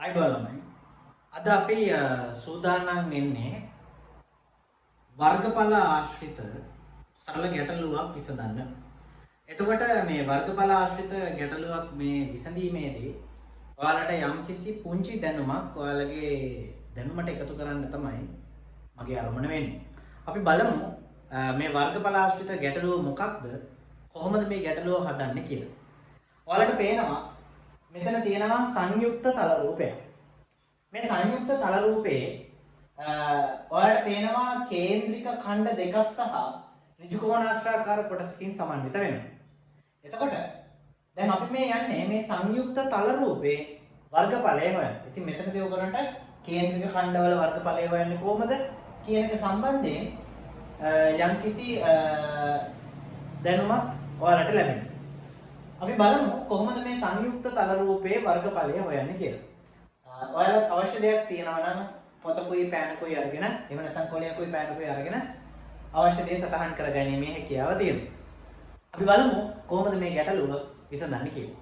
අයිබලමයි අද අපි සූදානම් වෙන්නේ වර්ගඵල ආශ්‍රිත සරල ගැටලුවක් විසඳන්න. එතකොට මේ වර්ගඵල ආශ්‍රිත ගැටලුවක් මේ විසඳීමේදී ඔයාලට යම්කිසි පුංචි දැනුමක් ඔයාලගේ දැනුමට එකතු කරන්න තමයි මගේ අරමුණ වෙන්නේ. අපි බලමු මේ වර්ගඵල ආශ්‍රිත ගැටලුව මොකක්ද? කොහොමද මේ ගැටලුව හදන්නේ කියලා. ඔයාලට පේනවා මෙතන තියෙනවා සංයුක්ත තල රූපයක්. මේ සංයුක්ත තල රූපයේ ඔයාලට පේනවා කේන්ද්‍රික खंड දෙකක් සහ ඍජු කෝණාශ්‍රාකාර කොටසකින් සමන්විත වෙනවා. එතකොට දැන් අපි මේ යන්නේ මේ සංයුක්ත තල රූපේ වර්ගඵලය හොයන්න. ඉතින් මෙතනදී ඔයගොල්ලන්ට කේන්ද්‍රික खंड වල වර්ගඵලය හොයන්නේ කොහොමද කියන එක සම්බන්ධයෙන් යම්කිසි දැනුමක් ඔයාලට ලැබෙනවා. අපි බලමු කොහොමද මේ සංයුක්ත තල රූපයේ වර්ගඵලය හොයන්නේ කියලා. ඔයාලට අවශ්‍ය දෙයක් තියෙනවා නම් පොතකුයි පෑනකුයි අරගෙන එහෙම නැත්නම් කොලයකුයි පෑනකුයි අරගෙන අවශ්‍ය දේ සටහන් කරගැනීමේ හැකියාව තියෙනවා. අපි බලමු කොහොමද මේ ගැටලුව විසඳන්නේ කියලා.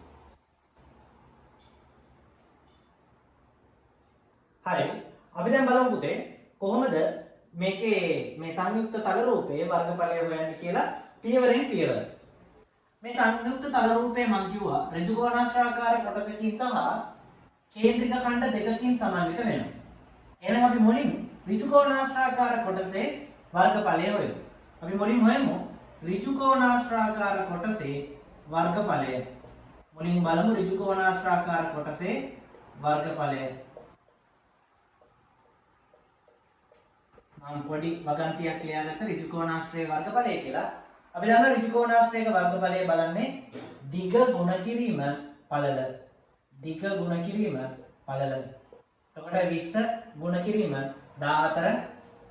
හරි. අපි දැන් බලමු පුතේ කොහොමද මේකේ මේ සංයුක්ත තල රූපයේ වර්ගඵලය හොයන්නේ කියලා පියවරෙන් පියවර. මේ සංයුක්ත තල රූපේ මම කිව්වා ඍජු කෝණාශ්‍රාකාර කොටසකින් සහ කේන්ද්‍රික खंड දෙකකින් සමන්විත වෙනවා. එහෙනම් අපි මුලින් ඍජු කෝණාශ්‍රාකාර කොටසේ වර්ගඵලය හොයමු. අපි මුලින් හොයමු ඍජු කෝණාශ්‍රාකාර කොටසේ වර්ගඵලය. මුලින් බලමු ඍජු කෝණාශ්‍රාකාර කොටසේ වර්ගඵලය. මම පොඩි වගන්තියක් ලියාගත්ත ඍජු කෝණාශ්‍රයේ වර්ගඵලය කියලා. අපි දන්නවා ඍජු කෝණාශ්‍රයක වර්ගඵලය බලන්නේ දිග ගුණ කිරීම පළල. දිග ගුණ කිරීම පළල. එතකොට 20 ගුණ කිරීම 14.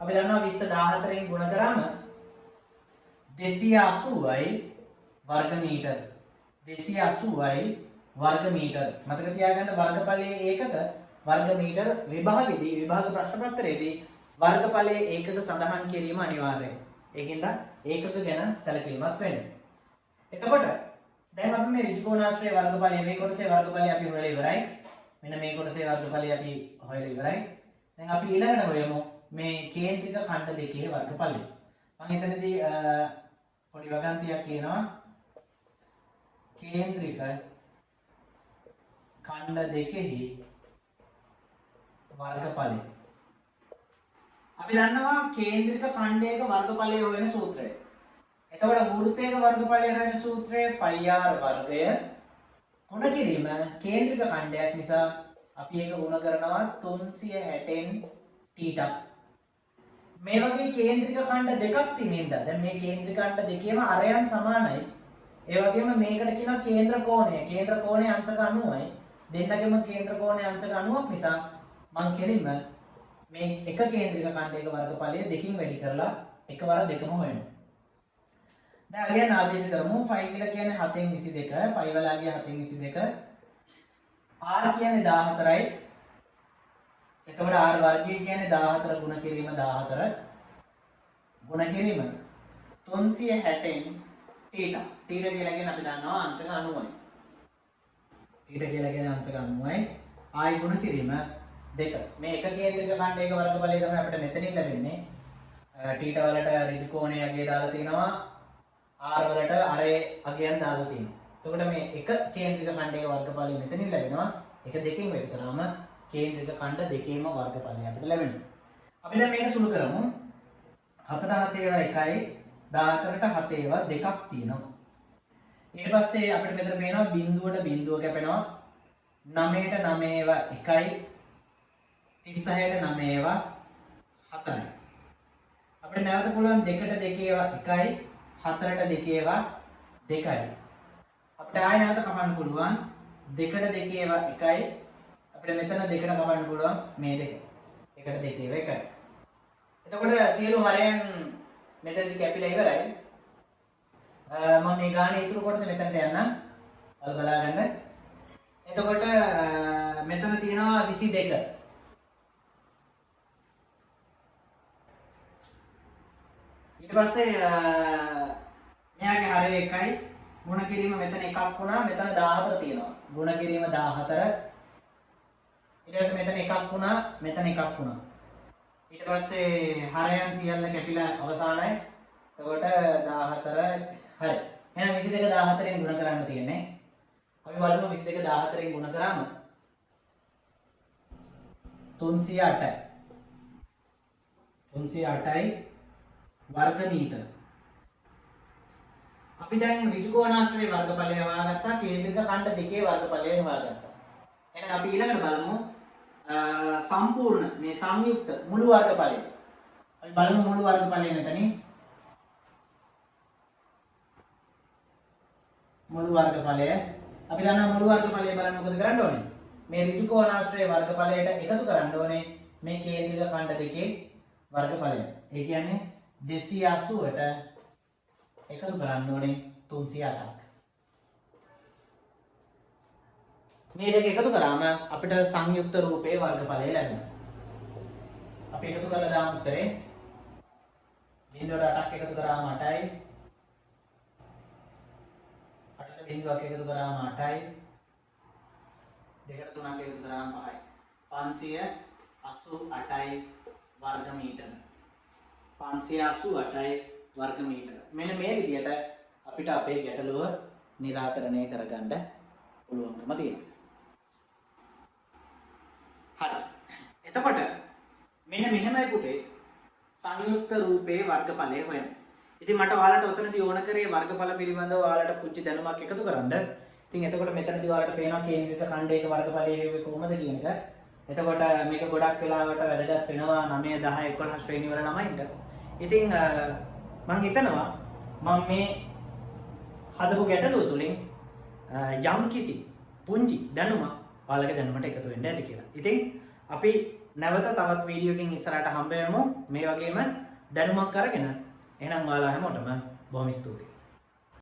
අපි දන්නවා 20 14න් ගුණ කරාම 280යි වර්ග මීටර. 280යි වර්ග මීටර. මතක තියාගන්න වර්ගඵලයේ ඒකක වර්ග මීටර විභාගෙදී විභාග ප්‍රශ්න පත්‍රයේදී වර්ගඵලයේ ඒකක සඳහන් කිරීම අනිවාර්යයි. ඒකින්ද ඒකක ගැන සැලකිලිමත් වෙන්න. එතකොට දැන් අපි මේ ඍජු කෝණාශ්‍රයේ වර්ගඵලය මේ කොටසේ වර්ගඵලය අපි හොයලා ඉවරයි. මෙන්න මේ කොටසේ වර්ගඵලය අපි හොයලා ඉවරයි. දැන් අපි ඊළඟට හොයමු මේ කේන්ද්‍රික खंड දෙකේ වර්ගඵලය. මම එතනදී පොඩි වගන්තියක් කියනවා කේන්ද්‍රික खंड දෙකෙහි වර්ගඵලය. අපි දන්නවා කේන්ද්‍රික खंडයක වර්ගඵලය හොයන සූත්‍රය. එතකොට වෘත්තයක වර්ගඵලය හොයන සූත්‍රය πr වර්ගය ගුණ කිරීම කේන්ද්‍රික खंडයක් නිසා අපි ඒක ගුණ කරනවා 360න් θ. මේ වගේ කේන්ද්‍රික खंड දෙකක් තියෙනින්ද දැන් මේ කේන්ද්‍රික खंड දෙකේම අරයන් සමානයි. ඒ වගේම මේකට කියනවා කේන්ද්‍ර කෝණය. කේන්ද්‍ර කෝණය අංශක 90යි. දෙන්නගෙම කේන්ද්‍ර කෝණය අංශක 90ක් නිසා මම කෙලින්ම මේ එක කේන්ද්‍රික खंडයක වර්ගඵලය දෙකින් වැඩි කරලා එකවර දෙකම හොයනවා. දැන් අලියන් ආදේශ කරමු. φ කියලා කියන්නේ 7න් 22, π වලාගේ 7න් 22, r කියන්නේ 14යි. එතකොට r වර්ගය කියන්නේ 14 ගුණ කිරීම 14 ගුණ කිරීම 360න් θ. θ කියලා කියන්නේ අපි දන්නවා අංශක 90යි. θ කියලා කියන්නේ අංශක 90යි. ආයි ගුණ කිරීම 2. මේ එක කේන්ද්‍රික खंडයක වර්ගඵලය තමයි අපිට මෙතනින් ලැබෙන්නේ. θ වලට ඍජු කෝණය අගය දාලා තිනවා. r වලට අරේ අගයන් දාලා තියෙනවා. එතකොට මේ එක කේන්ද්‍රික खंडයක වර්ගඵලය මෙතනින් ලැබෙනවා. එක දෙකෙන් වැඩි කරාම කේන්ද්‍රික खंड දෙකේම වර්ගඵලය අපිට ලැබෙනවා. අපි දැන් මේක සුළු කරමු. 7 7 ඒවා 1යි 14ට 7 ඒවා 2ක් තියෙනවා. ඊට පස්සේ අපිට මෙතන පේනවා බිඳුවට බිඳුව කැපෙනවා. 9ට 9 ඒවා 1යි 36ට 9 ඒවා 4යි. අපිට නැවත පුළුවන් 2ට 2 ඒවා 1යි 4ට 2 ඒවා 2යි. අපිට ආයෙ නැවත කපන්න පුළුවන් 2ට 2 ඒවා 1යි. අපිට මෙතන 2ට කපන්න පුළුවන් මේ දෙක. 1ට 2 ඒවා 1යි. එතකොට සියලු හරයන් මෙතනදි කැපිලා ඉවරයි. මම මේ ගානේ ඉතුරු කොටස මෙතනට යන්නම්. බලා ගන්න. එතකොට මෙතන තියෙනවා 22. ඊට පස්සේ මෙයාගේ හරය 1යි ගුණ කිරීම මෙතන එකක් වුණා මෙතන 14 තියෙනවා. ගුණ කිරීම 14. ඊට පස්සේ මෙතන එකක් වුණා, මෙතන එකක් වුණා. ඊට පස්සේ හරයන් සියල්ල කැපිලා අවසానයි. එතකොට 14 හරි. එහෙනම් 22 14න් ගුණ කරන්න තියෙන්නේ. අපි බලමු 22 14න් ගුණ කරාම 308යි. 308යි වර්ග මීටර. අපි දැන් ඍජුකෝණාශ්‍රයේ වර්ගඵලය හොයාගත්තා, කේන්ද්‍රික ඛණ්ඩ දෙකේ වර්ගඵලය හොයාගත්තා. එහෙනම් අපි ඊළඟට බලමු සම්පූර්ණ මේ සංයුක්ත මුළු වර්ගඵලය. අපි බලමු මුළු වර්ගඵලය මෙතනින්. මුළු වර්ගඵලය අපි දන්නවා මුළු වර්ගඵලය බලන්න මොකද කරන්න ඕනේ? මේ ඍජුකෝණාශ්‍රයේ වර්ගඵලයට එකතු කරන්න ඕනේ මේ කේන්ද්‍රික ඛණ්ඩ දෙකේ වර්ගඵලය. ඒ කියන්නේ 280ට එකතු කරන්න ඕනේ 308ක්. මේ දෙක එකතු කරාම අපිට සංයුක්ත රූපයේ වර්ගඵලය ලැබෙනවා. අපි එකතු කරලා දාමු උත්තරේ 0.8ක් එකතු කරාම 8යි. 8ට බිංදුවක් එකතු කරාම 8යි. 2ට 3ක් එකතු කරාම 5යි. 588යි වර්ග මීටර. 588යි වර්ග මීටර. මෙන්න මේ විදිහට අපිට අපේ ගැටලුව निराකරණය කරගන්න පුළුවන්කම තියෙනවා. හරි. එතකොට මෙන්න මෙහෙමයි පුතේ සංයුක්ත රූපේ වර්ගඵලය හොයන්න. ඉතින් මට ඔයාලට උතනදී ඕන කරේ වර්ගඵල පිළිබඳව ඔයාලට පුංචි දැනුමක් එකතු කරන්න. ඉතින් එතකොට මෙතනදී ඔයාලට පේනවා කේන්ද්‍රික ඛණ්ඩයක වර්ගඵලය හේව්වේ කොහොමද කියන එක. එතකොට මේක ගොඩක් වෙලාවට වැදගත් වෙනවා 9 10 11 ශ්‍රේණි වල ළමයින්ට. ඉතින් මම හිතනවා මම මේ හදපු ගැටලුව තුලින් යම් කිසි පුංචි දැනුමක් ඔයාලගේ දැනුමට එකතු වෙන්න ඇති කියලා. ඉතින් අපි නැවත තවත් වීඩියෝ එකකින් ඉස්සරහට හම්බ වෙමු මේ වගේම දැනුමක් අරගෙන. එහෙනම් ඔයාලා හැමෝටම බොහොම ස්තුතියි.